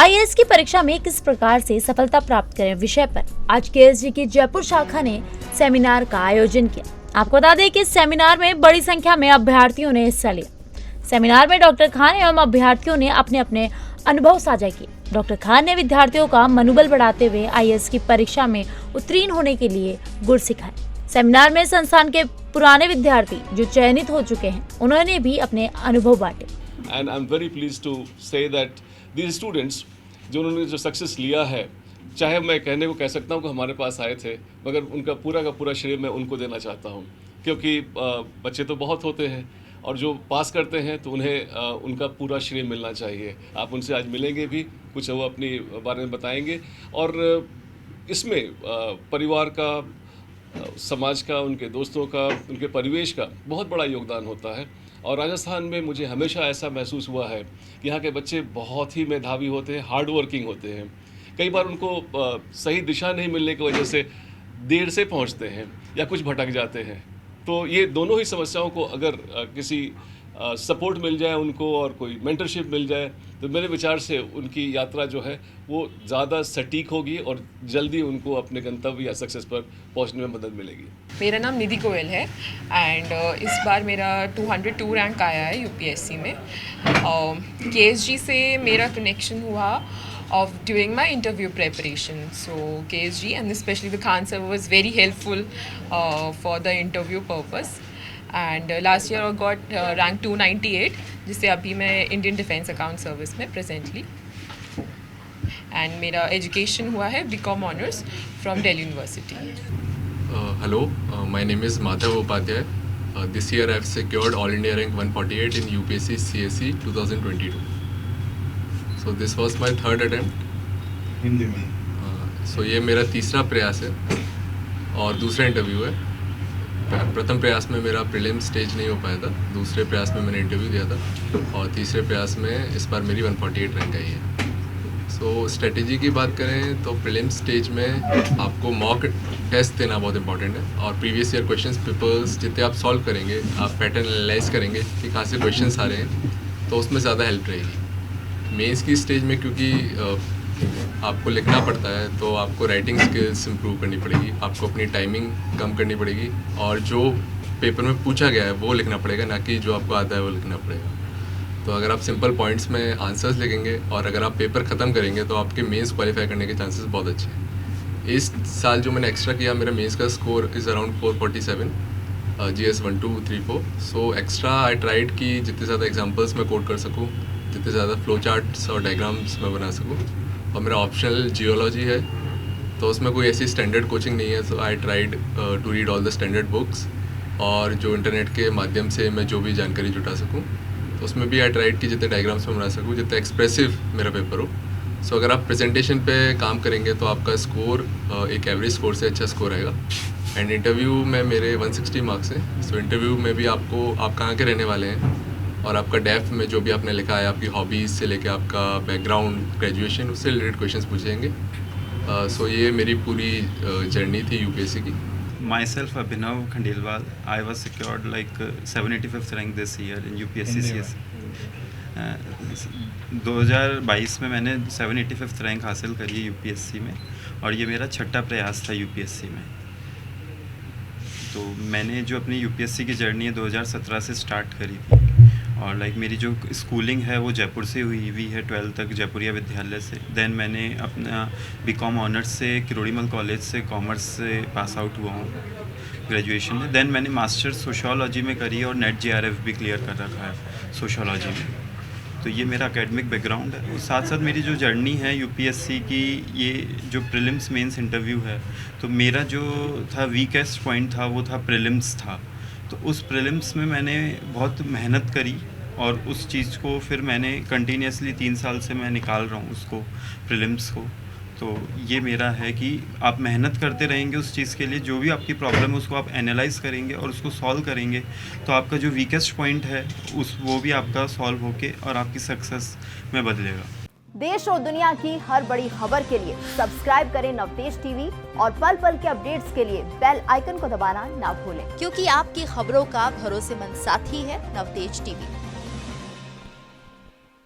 IAS की परीक्षा में किस प्रकार से सफलता प्राप्त करें विषय पर आज केएसजी की जयपुर शाखा ने सेमिनार का आयोजन किया। आपको बता दें कि इस सेमिनार में बड़ी संख्या में अभ्यर्थियों ने हिस्सा लिया। सेमिनार में डॉक्टर खान एवं अभ्यर्थियों ने अपने अपने अनुभव साझा किए। डॉक्टर खान ने विद्यार्थियों का मनोबल बढ़ाते हुए आईएएस की परीक्षा में उत्तीर्ण होने के लिए गुर सिखाए। सेमिनार में संस्थान के पुराने विद्यार्थी जो चयनित हो चुके हैं, उन्होंने भी अपने अनुभव बांटे। And I'm very pleased to say that these students जिन्होंने जो सक्सेस लिया है, चाहे मैं कहने को कह सकता हूँ कि हमारे पास आए थे, मगर उनका पूरा का पूरा श्रेय मैं उनको देना चाहता हूँ, क्योंकि बच्चे तो बहुत होते हैं और जो पास करते हैं तो उन्हें उनका पूरा श्रेय मिलना चाहिए। आप उनसे आज मिलेंगे भी, कुछ वो अपनी बारे में बताएंगे और इसमें परिवार का, समाज का, उनके दोस्तों का, उनके परिवेश का बहुत बड़ा योगदान होता है। और राजस्थान में मुझे हमेशा ऐसा महसूस हुआ है कि यहाँ के बच्चे बहुत ही मेधावी होते हैं, हार्ड वर्किंग होते हैं। कई बार उनको सही दिशा नहीं मिलने की वजह से देर से पहुँचते हैं या कुछ भटक जाते हैं। तो ये दोनों ही समस्याओं को अगर किसी सपोर्ट मिल जाए उनको और कोई मेंटरशिप मिल जाए तो मेरे विचार से उनकी यात्रा जो है वो ज़्यादा सटीक होगी और जल्दी उनको अपने गंतव्य या सक्सेस पर पहुंचने में मदद मिलेगी। मेरा नाम निधि गोयल है एंड इस बार मेरा 202 रैंक आया है यूपीएससी में। केएसजी से मेरा कनेक्शन हुआ of during my interview preparation. So KSG and especially the Khan sir was very helpful for the interview purpose. And last year I got rank 298, जिससे अभी मैं Indian Defence Account Service में presently. And मेरा education हुआ है BCom Honours from Delhi University. Hello, my name is Madhav Upadhyay. This year I have secured All India rank 148 in UPSC CSE 2022. So this was my third attempt. Hindi में। So ये मेरा तीसरा प्रयास है और दूसरा इंटरव्यू है। प्रथम प्रयास में मेरा प्रीलिम स्टेज नहीं हो पाया था, दूसरे प्रयास में मैंने इंटरव्यू दिया था और तीसरे प्रयास में इस बार मेरी 148 रैंक आई है। सो स्ट्रेटेजी की बात करें तो प्रीलिम स्टेज में आपको मॉक टेस्ट देना बहुत इंपॉर्टेंट है और प्रीवियस ईयर क्वेश्चंस पेपर्स जितने आप सॉल्व करेंगे, आप पैटर्न एनालाइज करेंगे कि कहाँ से क्वेश्चंस आ रहे हैं, तो उसमें ज़्यादा हेल्प रहेगी। मेंस की स्टेज में क्योंकि आपको लिखना पड़ता है तो आपको राइटिंग स्किल्स इंप्रूव करनी पड़ेगी, आपको अपनी टाइमिंग कम करनी पड़ेगी और जो पेपर में पूछा गया है वो लिखना पड़ेगा, ना कि जो आपको आता है वो लिखना पड़ेगा। तो अगर आप सिंपल पॉइंट्स में आंसर्स लिखेंगे और अगर आप पेपर ख़त्म करेंगे तो आपके मेंस क्वालिफाई करने के चांसेस बहुत अच्छे हैं। इस साल जो मैंने एक्स्ट्रा किया, मेरा मेंस का score is around 447 GS 1 2 3 4। So extra I tried कि जितने ज़्यादा एग्जाम्पल्स मैं कोड कर सकूँ, जितने ज़्यादा फ्लो चार्ट्स और डायग्राम्स मैं बना सकूँ। और मेरा ऑप्शनल जियोलॉजी है तो उसमें कोई ऐसी स्टैंडर्ड कोचिंग नहीं है। So I tried to read all the standard books और जो इंटरनेट के माध्यम से मैं जो भी जानकारी जुटा सकूँ, तो उसमें भी आई ट्राइड कि जितने डायग्राम्स मैं बना सकूँ, जितना एक्सप्रेसिव मेरा पेपर हो। सो अगर आप प्रेजेंटेशन पे काम करेंगे तो आपका स्कोर एक एवरेज स्कोर से अच्छा स्कोर आएगा। एंड इंटरव्यू में मेरे 160 मार्क्स हैं। सो इंटरव्यू में भी आपको आप कहाँ के रहने वाले हैं और आपका डेफ में जो भी आपने लिखा है, आपकी हॉबीज़ से लेके आपका बैकग्राउंड, ग्रेजुएशन, उससे रिलेटेड क्वेश्चंस पूछेंगे। सो ये मेरी पूरी जर्नी थी यूपीएससी की। Myself Abhinav Khandelwal, I was secured like 785th rank this year in UPSC CS। 2022 में मैंने 785th रैंक हासिल करी है यूपीएससी में और ये मेरा छठा प्रयास था यूपीएससी में। तो मैंने जो अपनी यूपीएससी की जर्नी है 2017 से स्टार्ट करी थी और लाइक मेरी जो स्कूलिंग है वो जयपुर से हुई हुई है, 12th तक जयपुरिया विद्यालय से। देन मैंने अपना बीकॉम ऑनर्स से किरोड़ीमल कॉलेज से कॉमर्स से पास आउट हुआ हूँ ग्रेजुएशन में। देन मैंने मास्टर्स सोशियोलॉजी में करी और नेट JRF भी क्लियर कर रखा है सोशियोलॉजी में। तो ये मेरा एकेडमिक बैकग्राउंड है। साथ साथ मेरी जो जर्नी है यूपीएससी की, ये जो प्रीलिम्स मेंस इंटरव्यू है, तो मेरा जो था वीकेस्ट पॉइंट था वो था प्रीलिम्स था। तो उस प्रीलिम्स में मैंने बहुत मेहनत करी और उस चीज़ को फिर मैंने कंटिन्यूसली 3 साल से मैं निकाल रहा हूँ उसको, प्रीलिम्स को। तो ये मेरा है कि आप मेहनत करते रहेंगे उस चीज़ के लिए, जो भी आपकी प्रॉब्लम है उसको आप एनालाइज करेंगे और उसको सॉल्व करेंगे तो आपका जो वीकेस्ट पॉइंट है वो भी आपका सॉल्व होके और आपकी सक्सेस में बदलेगा। देश और दुनिया की हर बड़ी खबर के लिए सब्सक्राइब करें नवतेज टीवी और पल पल के अपडेट्स के लिए बेल आइकन को दबाना ना भूलें, क्योंकि आपकी खबरों का भरोसेमंद साथी है नवतेज टीवी।